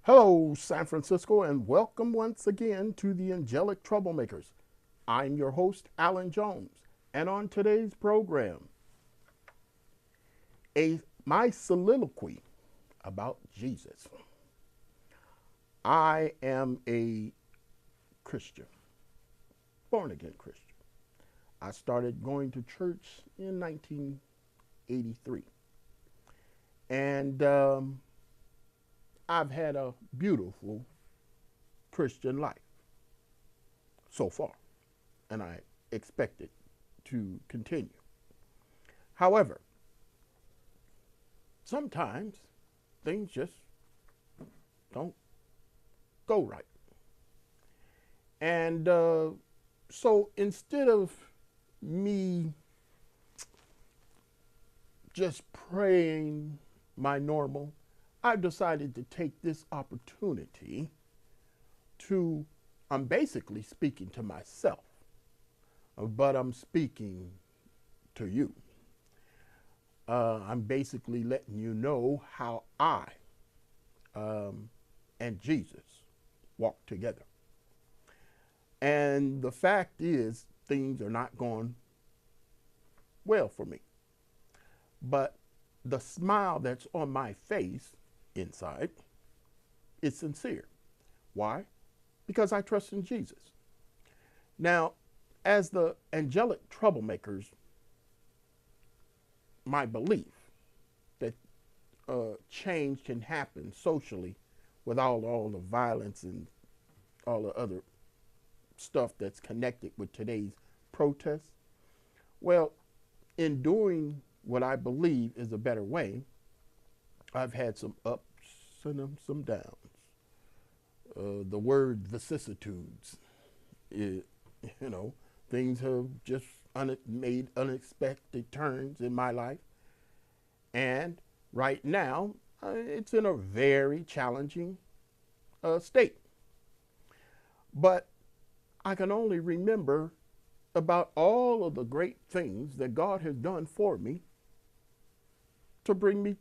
Hello, San Francisco, and welcome once again to the Angelic Troublemakers. I'm your host, Alan Jones, and on today's program, my soliloquy about Jesus. I am a Christian, born again Christian. I started going to church in 1983, and I've had a beautiful Christian life so far, and I expect it to continue. However, sometimes things just don't go right. And so instead of me just praying my normal, I've decided to take this opportunity to, I'm basically speaking to myself, but I'm speaking to you. I'm basically letting you know how I and Jesus walk together. And the fact is, things are not going well for me. But the smile that's on my face inside is sincere. Why? Because I trust in Jesus. Now, as the angelic troublemakers, my belief that change can happen socially without all the violence and all the other stuff that's connected with today's protests. Well, in doing what I believe is a better way, I've had some ups and some downs. The word vicissitudes, things have just made unexpected turns in my life. And right now, it's in a very challenging state. But I can only remember about all of the great things that God has done for me to bring me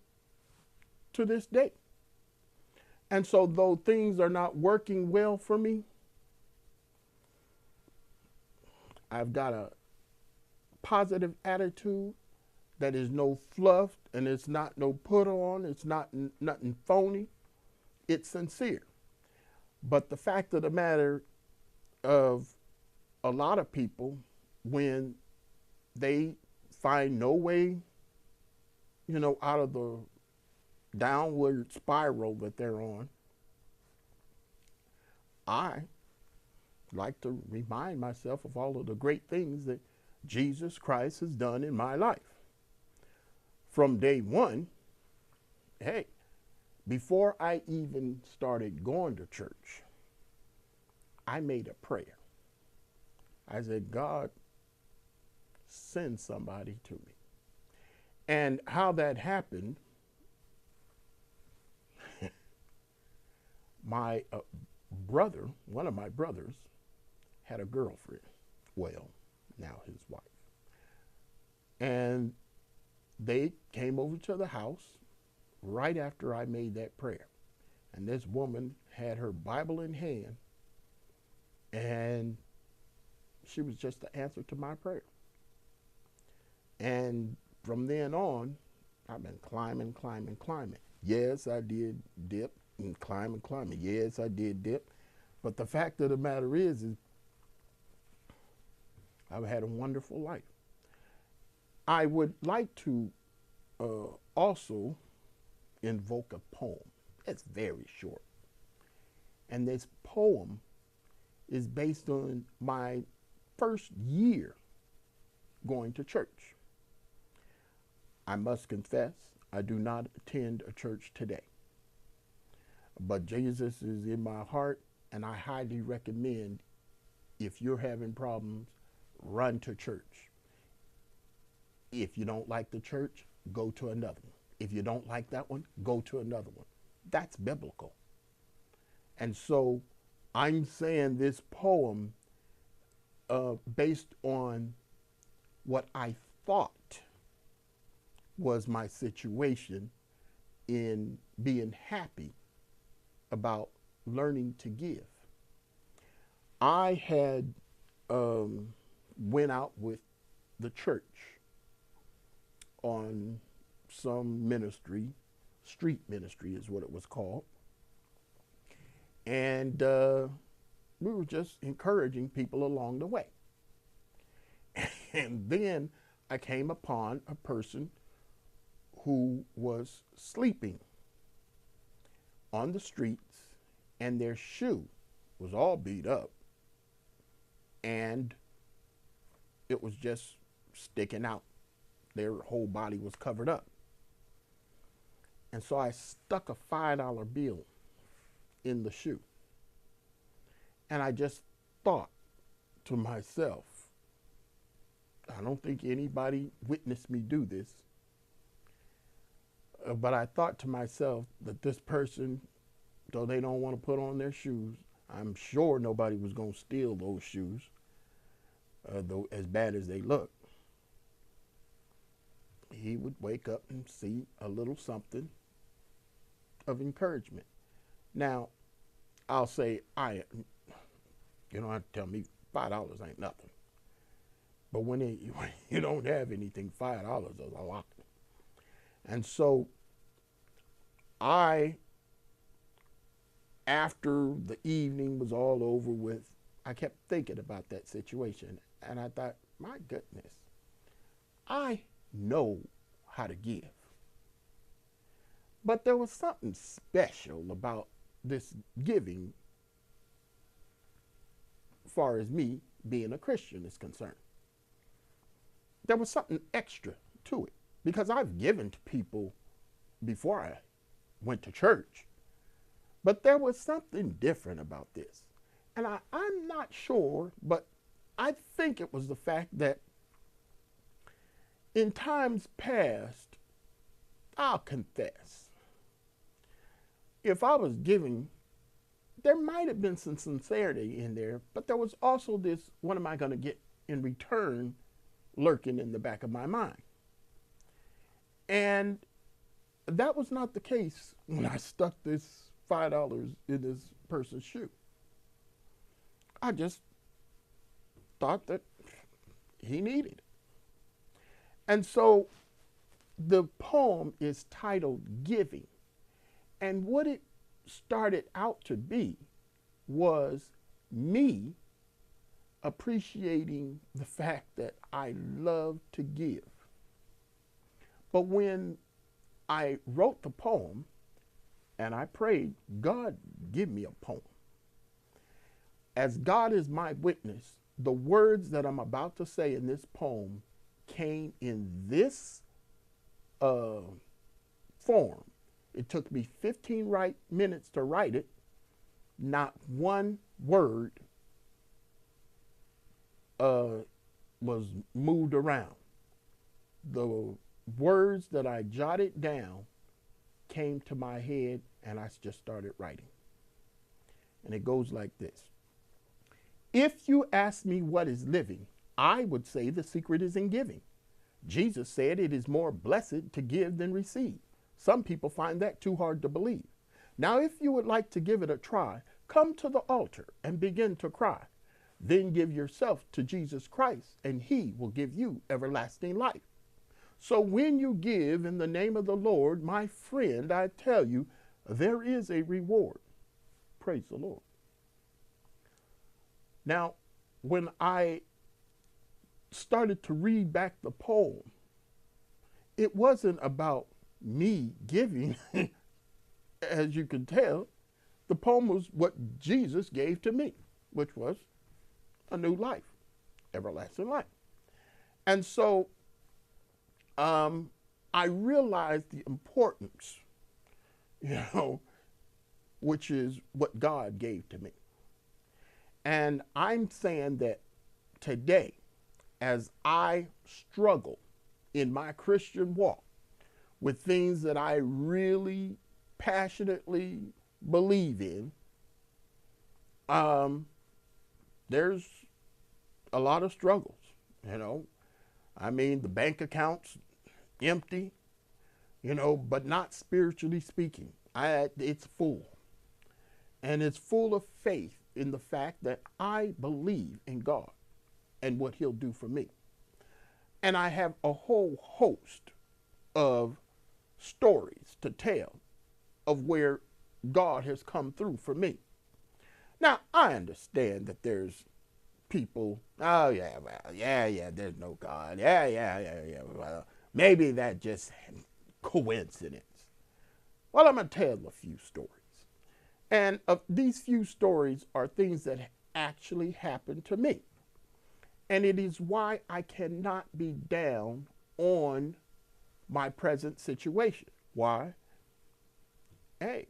to this day. And so, though things are not working well for me, I've got a positive attitude that is no fluff and it's not no put on, it's not nothing phony, it's sincere. But the fact of the matter of a lot of people, when they find no way, out of the downward spiral that they're on, I like to remind myself of all of the great things that Jesus Christ has done in my life. From day one, hey, before I even started going to church, I made a prayer. I said, God, send somebody to me. And how that happened, my brother, one of my brothers, had a girlfriend. Well, now his wife. And they came over to the house right after I made that prayer. And this woman had her Bible in hand, and she was just the answer to my prayer. And from then on, I've been climbing. Yes, I did dip and climbing. Yes, I did dip. But the fact of the matter is I've had a wonderful life. I would like to also invoke a poem. It's very short. And this poem is based on my first year going to church. I must confess, I do not attend a church today. But Jesus is in my heart, and I highly recommend, if you're having problems, run to church. If you don't like the church, go to another one. If you don't like that one, go to another one. That's biblical. And so I'm saying this poem based on what I thought was my situation in being happy about learning to give. I had went out with the church on some ministry, street ministry is what it was called, and we were just encouraging people along the way. And then I came upon a person who was sleeping on the streets, and their shoe was all beat up, and it was just sticking out. Their whole body was covered up. And so I stuck a $5 bill in the shoe. And I just thought to myself, I don't think anybody witnessed me do this, but I thought to myself that this person, though they don't want to put on their shoes, I'm sure nobody was going to steal those shoes, though as bad as they look. He would wake up and see a little something of encouragement. Now, I'll say, you don't have to tell me $5 ain't nothing. But when you don't have anything, $5 is a lot. And so after the evening was all over with, I kept thinking about that situation. And I thought, my goodness, I know how to give. But there was something special about this giving as far as me being a Christian is concerned. There was something extra to it, because I've given to people before I went to church, but there was something different about this. And I'm not sure, but I think it was the fact that in times past, I'll confess, if I was giving, there might have been some sincerity in there, but there was also this, what am I going to get in return, lurking in the back of my mind. And that was not the case when I stuck this $5 in this person's shoe. I just thought that he needed it. And so the poem is titled Giving. And what it started out to be was me appreciating the fact that I love to give. But when I wrote the poem and I prayed, God, give me a poem. As God is my witness, the words that I'm about to say in this poem came in this form. It took me 15 minutes to write it. Not one word was moved around. The words that I jotted down came to my head, and I just started writing. And it goes like this. If you ask me what is living, I would say the secret is in giving. Jesus said it is more blessed to give than receive. Some people find that too hard to believe. Now, if you would like to give it a try, come to the altar and begin to cry. Then give yourself to Jesus Christ, and he will give you everlasting life. So when you give in the name of the Lord, my friend, I tell you, there is a reward. Praise the Lord. Now, when I started to read back the poem, it wasn't about me giving, as you can tell. The poem was what Jesus gave to me, which was a new life, everlasting life. And so I realized the importance, which is what God gave to me. And I'm saying that today, as I struggle in my Christian walk with things that I really passionately believe in, there's a lot of struggles, I mean, the bank account's empty, but not spiritually speaking. It's full. And it's full of faith in the fact that I believe in God and what he'll do for me. And I have a whole host of stories to tell of where God has come through for me. Now, I understand that there's people, oh, yeah, well, yeah, there's no God. Yeah. Well, maybe that just coincidence. Well, I'm going to tell a few stories. And these few stories are things that actually happened to me. And it is why I cannot be down on my present situation. Why? Hey,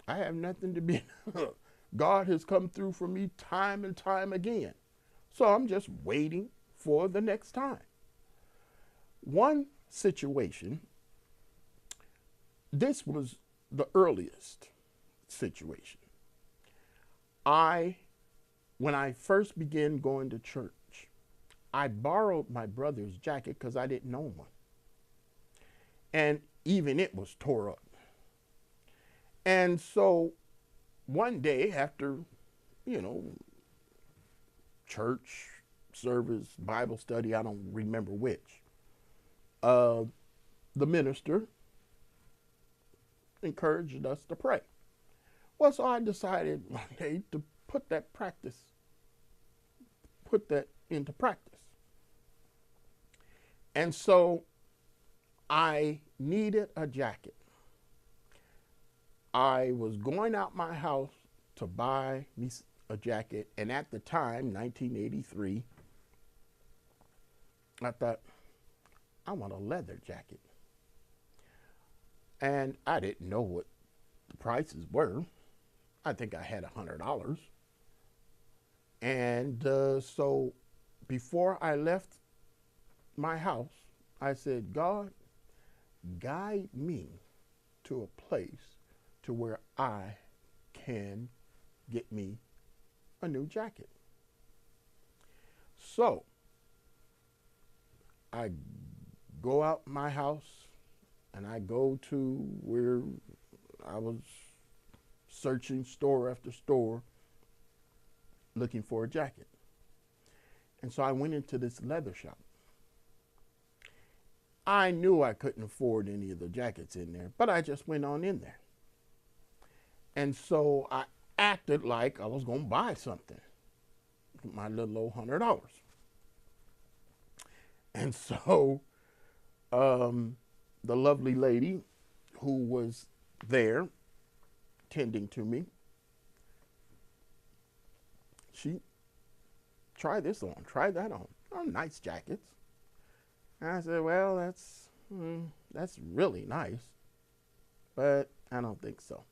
I have nothing to be. God has come through for me time and time again. So I'm just waiting for the next time. One situation, this was the earliest situation. When I first began going to church, I borrowed my brother's jacket because I didn't own one. And even it was tore up. And so one day after, church service, Bible study, I don't remember which, the minister encouraged us to pray. Well, so I decided one day to put that into practice. And so I needed a jacket. I was going out my house to buy me a jacket, and at the time, 1983, I thought, I want a leather jacket. And I didn't know what the prices were. I think I had $100. And so before I left my house, I said, God, guide me to a place to where I can get me a new jacket. So I go out my house and I go to where I was searching store after store looking for a jacket. And so I went into this leather shop. I knew I couldn't afford any of the jackets in there, but I just went on in there. And so I acted like I was going to buy something, my little old $100. And so the lovely lady who was there tending to me, she, try this on, try that on. Oh, nice jackets. And I said, well, that's really nice, but I don't think so.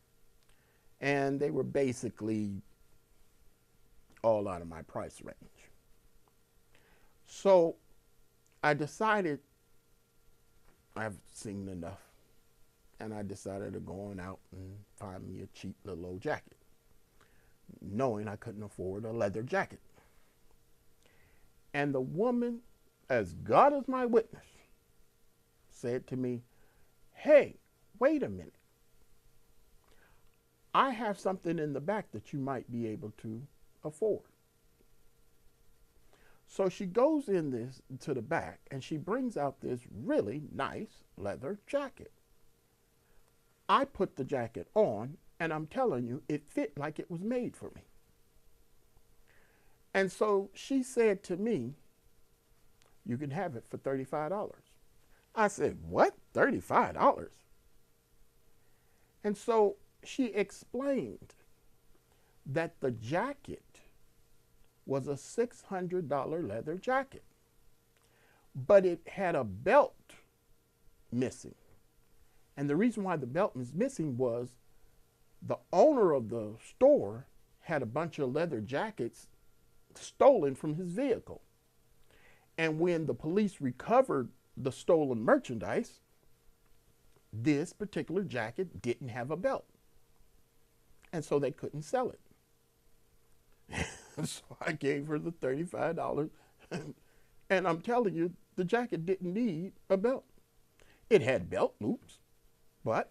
And they were basically all out of my price range. So I decided I've seen enough. And I decided to go on out and find me a cheap little old jacket, knowing I couldn't afford a leather jacket. And the woman, as God is my witness, said to me, hey, wait a minute. I have something in the back that you might be able to afford. So she goes to the back and she brings out this really nice leather jacket. I put the jacket on and I'm telling you, it fit like it was made for me. And so she said to me, you can have it for $35. I said, what? $35? And so she explained that the jacket was a $600 leather jacket, but it had a belt missing. And the reason why the belt was missing was the owner of the store had a bunch of leather jackets stolen from his vehicle. And when the police recovered the stolen merchandise, this particular jacket didn't have a belt. And so they couldn't sell it. So I gave her the $35. And I'm telling you, the jacket didn't need a belt. It had belt loops, but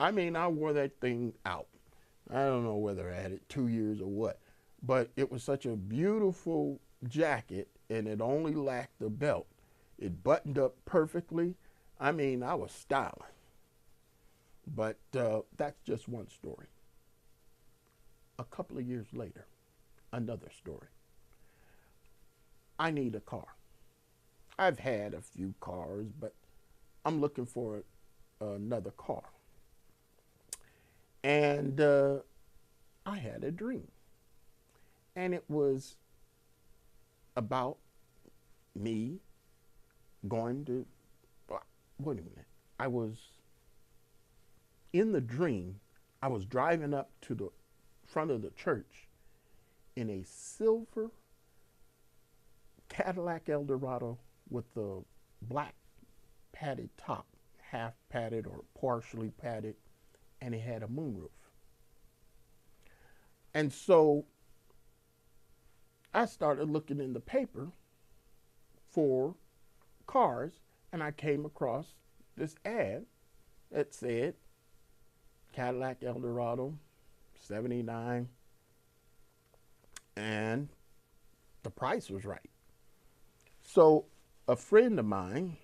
I mean, I wore that thing out. I don't know whether I had it 2 years or what, but it was such a beautiful jacket, and it only lacked the belt. It buttoned up perfectly. I mean, I was styling. But that's just one story. A couple of years later, another story. I need a car. I've had a few cars, but I'm looking for another car. And I had a dream. And it was about me going to, wait a minute. I was in the dream, I was driving up to the front of the church in a silver Cadillac Eldorado with the black padded top, half padded or partially padded, and it had a moonroof. And so I started looking in the paper for cars, and I came across this ad that said Cadillac Eldorado, 79, and the price was right. So a friend of mine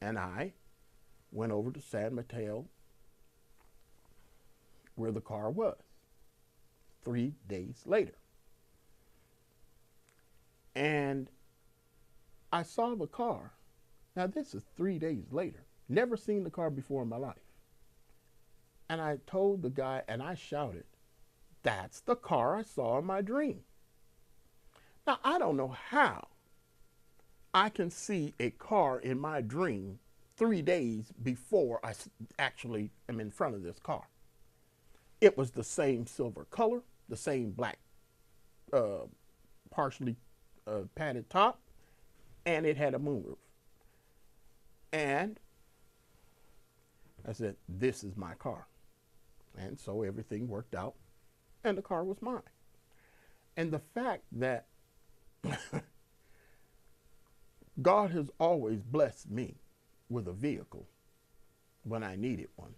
and I went over to San Mateo where the car was 3 days later. And I saw the car. Now this is 3 days later. Never seen the car before in my life. And I told the guy, and I shouted, "That's the car I saw in my dream." Now I don't know how I can see a car in my dream 3 days before I actually am in front of this car. It was the same silver color, the same black partially padded top, and it had a moonroof. And I said, this is my car. And so everything worked out, and the car was mine. And the fact that God has always blessed me with a vehicle when I needed one.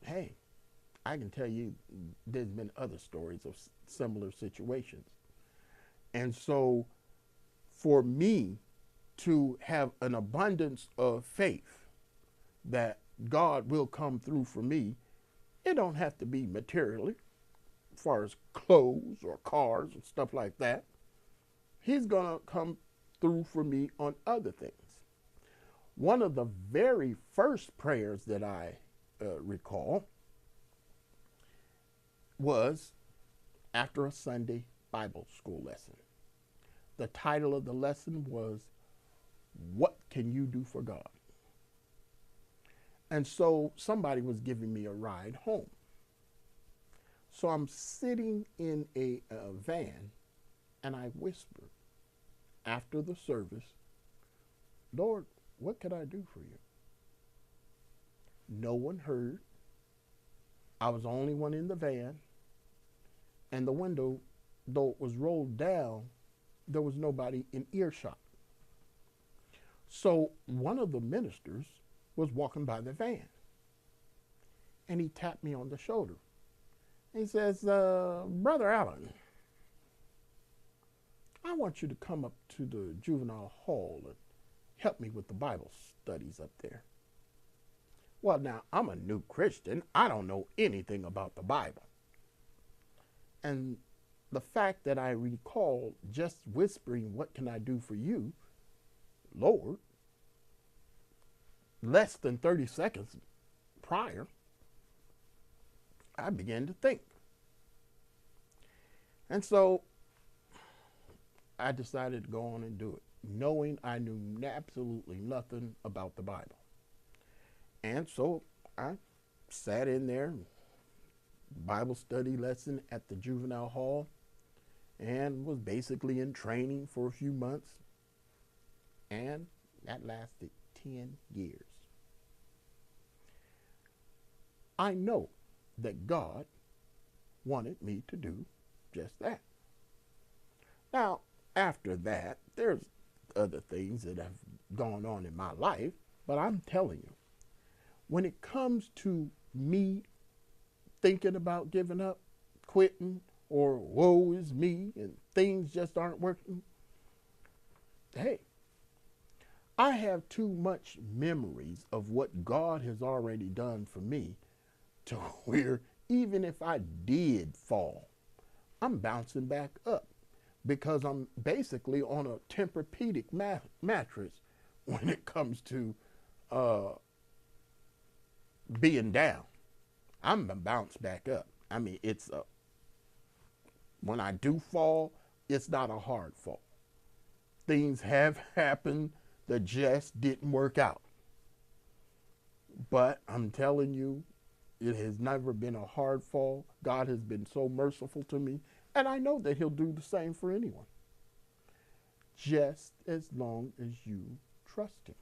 Hey, I can tell you there's been other stories of similar situations. And so for me to have an abundance of faith that God will come through for me, it don't have to be materially, as far as clothes or cars and stuff like that. He's going to come through for me on other things. One of the very first prayers that I recall was after a Sunday Bible school lesson. The title of the lesson was, "What Can You Do for God?" And so somebody was giving me a ride home. So I'm sitting in a van, and I whispered after the service, "Lord, what can I do for you?" No one heard. I was the only one in the van, and the window, though it was rolled down, there was nobody in earshot. So one of the ministers was walking by the van, and he tapped me on the shoulder. He says, "Brother Allen, I want you to come up to the juvenile hall and help me with the Bible studies up there." Well, now, I'm a new Christian. I don't know anything about the Bible. And the fact that I recall just whispering, "What can I do for you, Lord?" less than 30 seconds prior, I began to think. And so I decided to go on and do it, knowing I knew absolutely nothing about the Bible. And so I sat in there, Bible study lesson at the juvenile hall, and was basically in training for a few months. And that lasted 10 years. I know that God wanted me to do just that. Now, after that, there's other things that have gone on in my life, but I'm telling you, when it comes to me thinking about giving up, quitting, or woe is me and things just aren't working, hey, I have too much memories of what God has already done for me to where even if I did fall, I'm bouncing back up because I'm basically on a Tempur-Pedic mattress when it comes to uh, being down. I'm gonna bounce back up. I mean, when I do fall, it's not a hard fall. Things have happened that just didn't work out. But I'm telling you, it has never been a hard fall. God has been so merciful to me, and I know that he'll do the same for anyone, just as long as you trust him.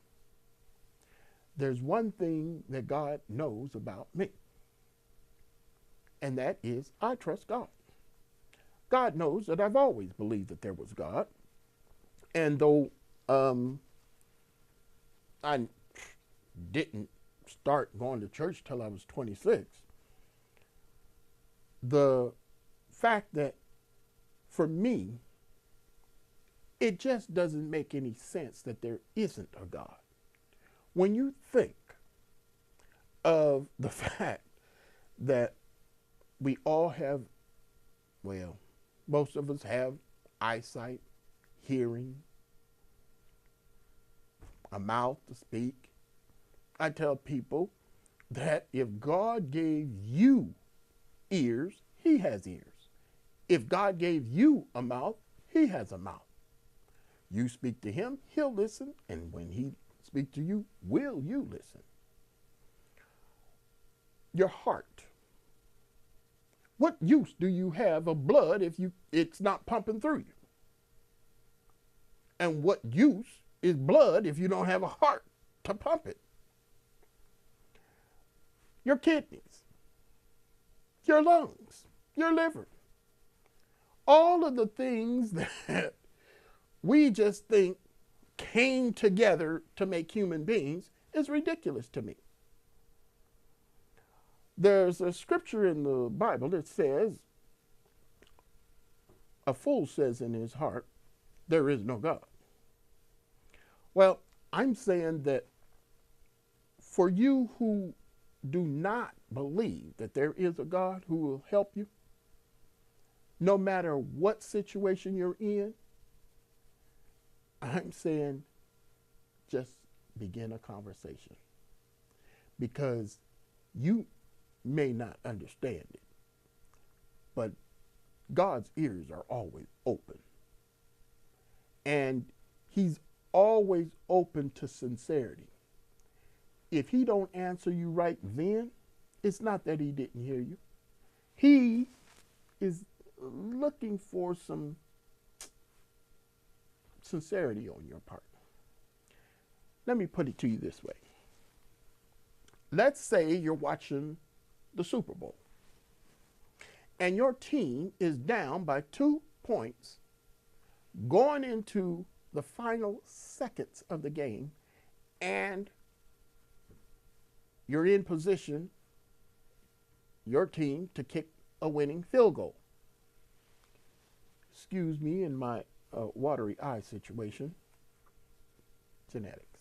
There's one thing that God knows about me, and that is I trust God. God knows that I've always believed that there was God, and though I didn't start going to church till I was 26, the fact that for me, it just doesn't make any sense that there isn't a God. When you think of the fact that we all have, well, most of us have eyesight, hearing, a mouth to speak. I tell people that if God gave you ears, he has ears. If God gave you a mouth, he has a mouth. You speak to him, he'll listen, and when he speaks to you, will you listen? Your heart. What use do you have of blood if it's not pumping through you? And what use is blood if you don't have a heart to pump it? Your kidneys, your lungs, your liver, all of the things that we just think came together to make human beings is ridiculous to me. There's a scripture in the Bible that says, a fool says in his heart, there is no God. Well, I'm saying that for you who do not believe that there is a God who will help you, no matter what situation you're in, I'm saying just begin a conversation, because you may not understand it, but God's ears are always open, and he's always open to sincerity. If he don't answer you right then, it's not that he didn't hear you. He is looking for some sincerity on your part. Let me put it to you this way. Let's say you're watching the Super Bowl and your team is down by 2 points going into the final seconds of the game, and you're in position, your team, to kick a winning field goal. Excuse me in my watery eye situation. Genetics.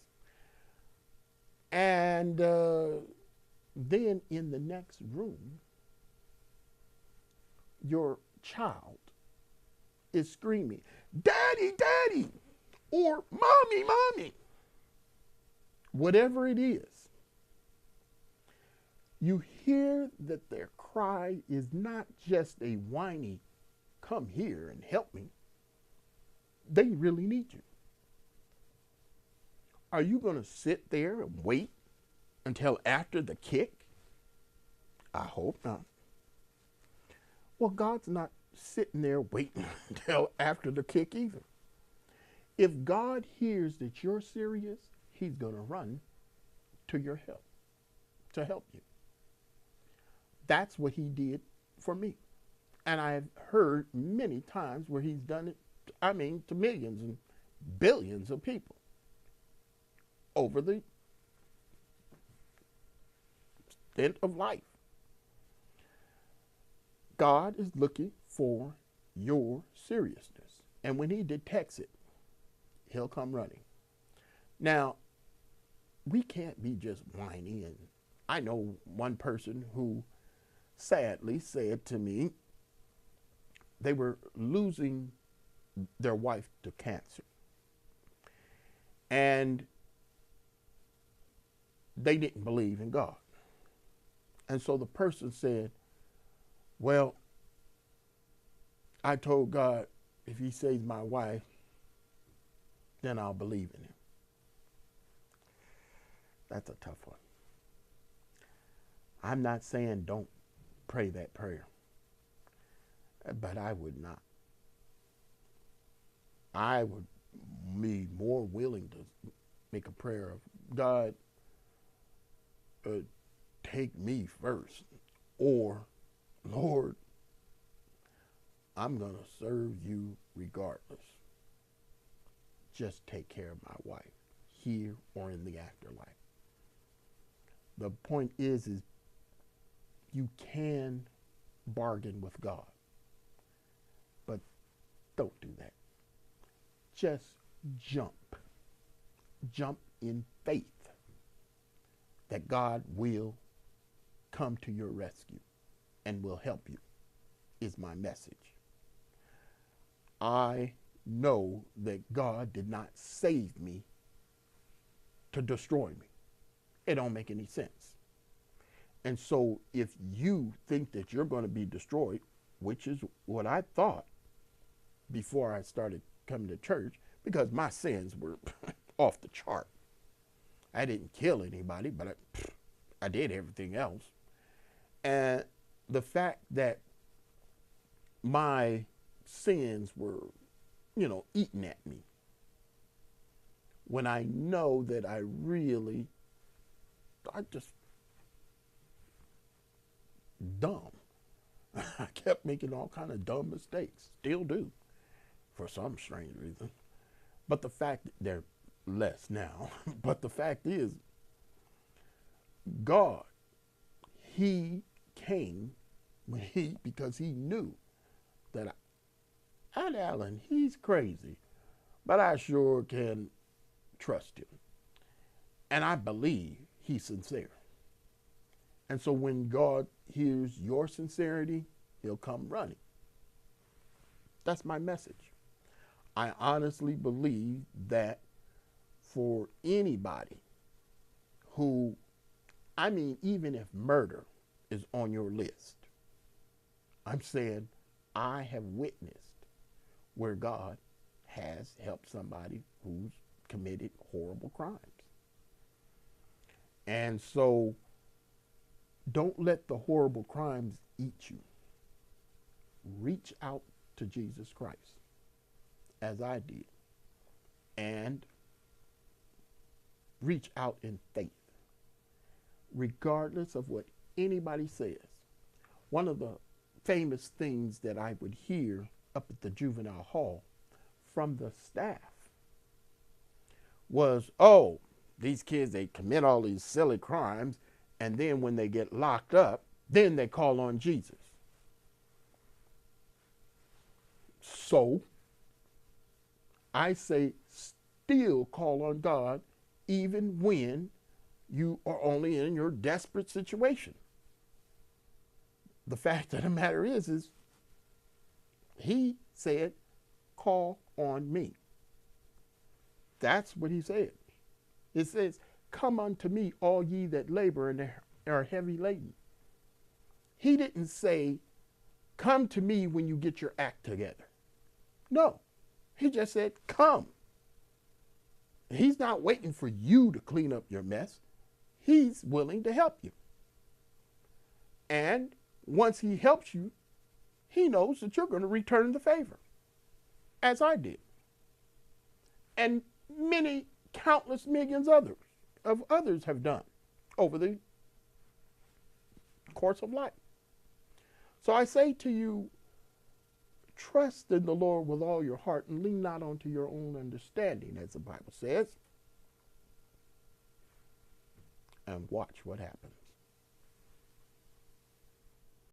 And then in the next room, your child is screaming, "Daddy, Daddy," or "Mommy, Mommy." Whatever it is, you hear that their cry is not just a whiny, "Come here and help me." They really need you. Are you going to sit there and wait until after the kick? I hope not. Well, God's not sitting there waiting until after the kick either. If God hears that you're serious, he's going to run to your help, to help you. That's what he did for me. And I've heard many times where he's done it, to millions and billions of people over the extent of life. God is looking for your seriousness. And when he detects it, he'll come running. Now, we can't be just whining. And I know one person who sadly said to me they were losing their wife to cancer. And they didn't believe in God. And so the person said, well, I told God, if he saves my wife, then I'll believe in him. That's a tough one. I'm not saying don't pray that prayer, but I would not. I would be more willing to make a prayer of, God, take me first, or Lord, I'm going to serve you regardless. Just take care of my wife here or in the afterlife. The point is you can bargain with God, but don't do that. Just jump in faith that God will come to your rescue and will help you, is my message. I know that God did not save me to destroy me. It don't make any sense. And so if you think that you're going to be destroyed, which is what I thought before I started coming to church, because my sins were off the chart. I didn't kill anybody, but I did everything else. And the fact that my sins were, eating at me, when I know that I just dumb. I kept making all kind of dumb mistakes. Still do, for some strange reason. But the fact, they're less now. But the fact is, God, he came because he knew that Alan, he's crazy, but I sure can trust him. And I believe he's sincere. And so when God hears your sincerity, he'll come running. That's my message. I honestly believe that for anybody who, even if murder is on your list, I'm saying I have witnessed where God has helped somebody who's committed horrible crimes. And so don't let the horrible crimes eat you. Reach out to Jesus Christ, as I did, and reach out in faith, regardless of what anybody says. One of the famous things that I would hear up at the juvenile hall from the staff was, oh, these kids, they commit all these silly crimes, and then when they get locked up, then they call on Jesus. So I say still call on God even when you are only in your desperate situation. The fact of the matter is he said, call on me. That's what he said. It says, come unto me, all ye that labor and are heavy laden. He didn't say, come to me when you get your act together. No, he just said, come. He's not waiting for you to clean up your mess. He's willing to help you. And once he helps you, he knows that you're going to return the favor, as I did. And many, countless millions of others have done over the course of life. So I say to you, trust in the Lord with all your heart and lean not onto your own understanding, as the Bible says, and watch what happens.